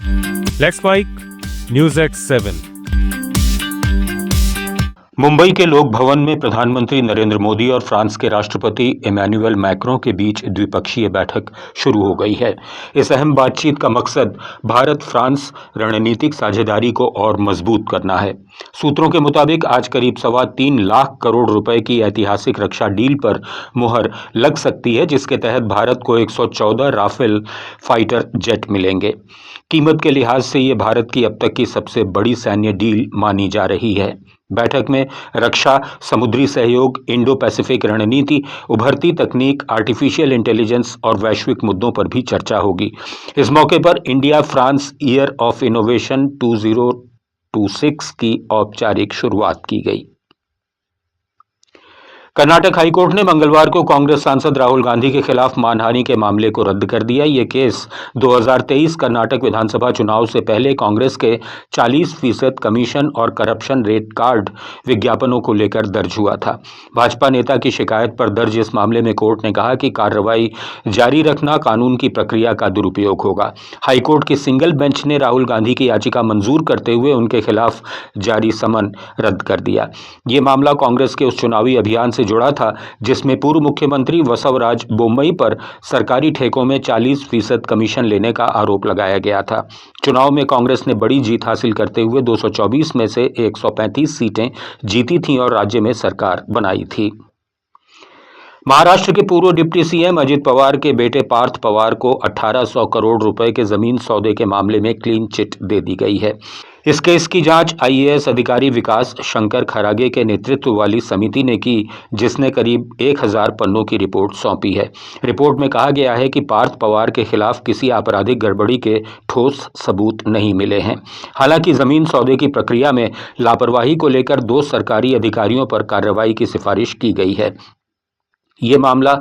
Let's mic news at 7। Mumbai के लोक भवन में प्रधानमंत्री नरेंद्र मोदी और फ्रांस के राष्ट्रपति इमैनुअल मैक्रों के बीच द्विपक्षीय बैठक शुरू हो गई है। इस अहम बातचीत का मकसद भारत फ्रांस रणनीतिक साझेदारी को और मजबूत करना है। सूत्रों के मुताबिक आज करीब 3.25 लाख करोड़ रुपए की ऐतिहासिक रक्षा डील पर मुहर लग सकती है, जिसके तहत भारत को 114 राफेल फाइटर जेट मिलेंगे। कीमत के लिहाज से ये भारत की अब तक की सबसे बड़ी सैन्य डील मानी जा रही है। बैठक में रक्षा, समुद्री सहयोग, इंडो पैसिफिक रणनीति, उभरती तकनीक, आर्टिफिशियल इंटेलिजेंस और वैश्विक मुद्दों पर भी चर्चा होगी। इस मौके पर India France year of innovation 2026 की औपचारिक शुरुआत की गई। कर्नाटक हाईकोर्ट ने मंगलवार को कांग्रेस सांसद राहुल गांधी के खिलाफ मानहानि के मामले को रद्द कर दिया। ये केस 2023 कर्नाटक विधानसभा चुनाव से पहले कांग्रेस के 40% कमीशन और करप्शन रेट कार्ड विज्ञापनों को लेकर दर्ज हुआ था। भाजपा नेता की शिकायत पर दर्ज इस मामले में कोर्ट ने कहा कि कार्रवाई जारी रखना कानून की प्रक्रिया का दुरुपयोग होगा। हाईकोर्ट की सिंगल बेंच ने राहुल गांधी की याचिका मंजूर करते हुए उनके खिलाफ जारी समन रद्द कर दिया। ये मामला कांग्रेस के उस चुनावी अभियान से जुड़ा था जिसमें पूर्व मुख्यमंत्री बसवराज बोम्मई पर सरकारी ठेकों में 40% कमीशन लेने का आरोप लगाया गया था। चुनाव में कांग्रेस ने बड़ी जीत हासिल करते हुए 224 में से 135 सीटें जीती थीं और राज्य में सरकार बनाई थी। महाराष्ट्र के पूर्व डिप्टी सीएम अजित पवार के बेटे पार्थ पवार को 1800 करोड़ रुपए के जमीन सौदे के मामले में क्लीन चिट दे दी गई है। इस केस की जांच आईएएस अधिकारी विकास शंकर खरागे के नेतृत्व वाली समिति ने की, जिसने करीब 1000 पन्नों की रिपोर्ट सौंपी है। रिपोर्ट में कहा गया है कि पार्थ पवार के खिलाफ किसी आपराधिक गड़बड़ी के ठोस सबूत नहीं मिले हैं। हालांकि जमीन सौदे की प्रक्रिया में लापरवाही को लेकर 2 सरकारी अधिकारियों पर कार्रवाई की सिफारिश की गई है। ये मामला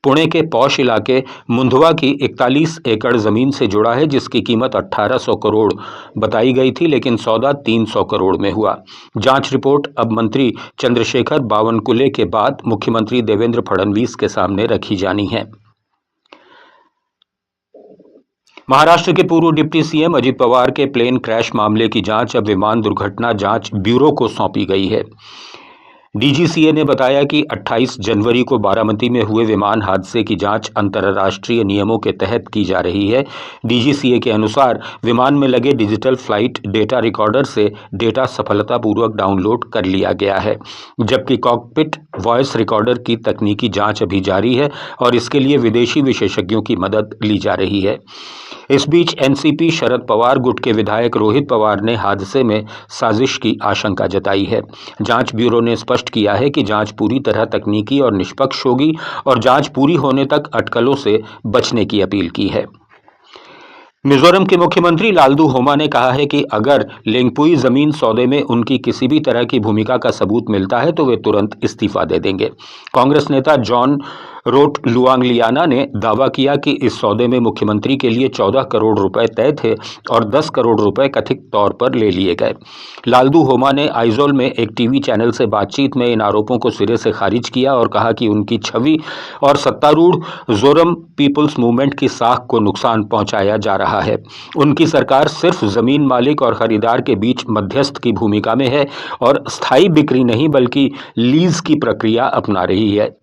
पुणे के पौष इलाके मुंधवा की 41 एकड़ जमीन से जुड़ा है, जिसकी कीमत 1800 करोड़ बताई गई थी, लेकिन सौदा 300 करोड़ में हुआ। जांच रिपोर्ट अब मंत्री चंद्रशेखर बावनकुले के बाद मुख्यमंत्री देवेंद्र फडणवीस के सामने रखी जानी है। महाराष्ट्र के पूर्व डिप्टी सीएम अजित पवार के प्लेन क्रैश मामले की जांच अब विमान दुर्घटना जांच ब्यूरो को सौंपी गई है। डीजीसीए ने बताया कि 28 जनवरी को बारामती में हुए विमान हादसे की जांच अंतर्राष्ट्रीय नियमों के तहत की जा रही है। डीजीसीए के अनुसार विमान में लगे डिजिटल फ्लाइट डेटा रिकॉर्डर से डेटा सफलतापूर्वक डाउनलोड कर लिया गया है, जबकि कॉकपिट वॉइस रिकॉर्डर की तकनीकी जांच अभी जारी है और इसके लिए विदेशी विशेषज्ञों की मदद ली जा रही है। इस बीच एनसीपी शरद पवार गुट के विधायक रोहित पवार ने हादसे में साजिश की आशंका जताई है। जांच ब्यूरो ने स्पष्ट किया है कि जांच पूरी तरह तकनीकी और निष्पक्ष होगी और जांच पूरी होने तक अटकलों से बचने की अपील की है। मिजोरम के मुख्यमंत्री लालदू होमा ने कहा है कि अगर लेंगपुई जमीन सौदे में उनकी किसी भी तरह की भूमिका का सबूत मिलता है तो वे तुरंत इस्तीफा दे देंगे। कांग्रेस नेता जॉन रोट लुआंगलियाना ने दावा किया कि इस सौदे में मुख्यमंत्री के लिए 14 करोड़ रुपए तय थे और 10 करोड़ रुपए कथित तौर पर ले लिए गए। लालदू होमा ने आइजोल में एक टीवी चैनल से बातचीत में इन आरोपों को सिरे से खारिज किया और कहा कि उनकी छवि और सत्तारूढ़ जोरम पीपुल्स मूवमेंट की साख को नुकसान पहुंचाया जा रहा है। उनकी सरकार सिर्फ जमीन मालिक और खरीदार के बीच मध्यस्थ की भूमिका में है और स्थायी बिक्री नहीं बल्कि लीज की प्रक्रिया अपना रही है।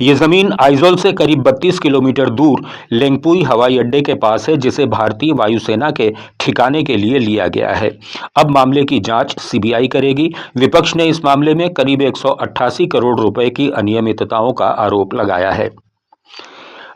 ये जमीन आइजोल से करीब 32 किलोमीटर दूर लेंगपुई हवाई अड्डे के पास है, जिसे भारतीय वायुसेना के ठिकाने के लिए लिया गया है। अब मामले की जांच सीबीआई करेगी। विपक्ष ने इस मामले में करीब 188 करोड़ रुपए की अनियमितताओं का आरोप लगाया है।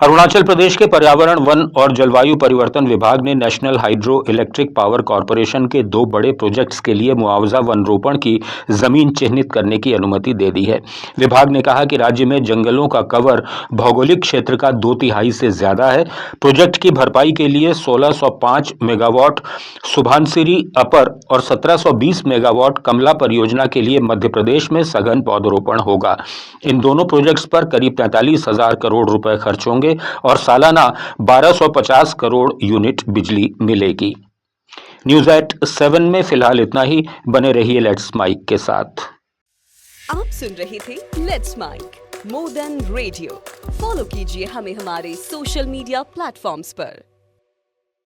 अरुणाचल प्रदेश के पर्यावरण, वन और जलवायु परिवर्तन विभाग ने national hydro electric power corporation के 2 बड़े प्रोजेक्ट्स के लिए मुआवजा वन रोपण की जमीन चिन्हित करने की अनुमति दे दी है। विभाग ने कहा कि राज्य में जंगलों का कवर भौगोलिक क्षेत्र का 2/3 से ज्यादा है। प्रोजेक्ट की भरपाई के लिए 1605 मेगावाट सुभानसिरी अपर और 1720 मेगावाट कमला परियोजना के लिए मध्य प्रदेश में सघन पौधरोपण होगा। इन दोनों प्रोजेक्ट्स पर करीब 43,000 करोड़ रुपए खर्च होंगे और सालाना 1250 करोड़ यूनिट बिजली मिलेगी। न्यूज एट 7 में फिलहाल इतना ही। बने रहिए लेट्स माइक के साथ। आप सुन रहे थे let's mic more than radio. Follow कीजिए हमें हमारे सोशल मीडिया प्लेटफॉर्म्स पर।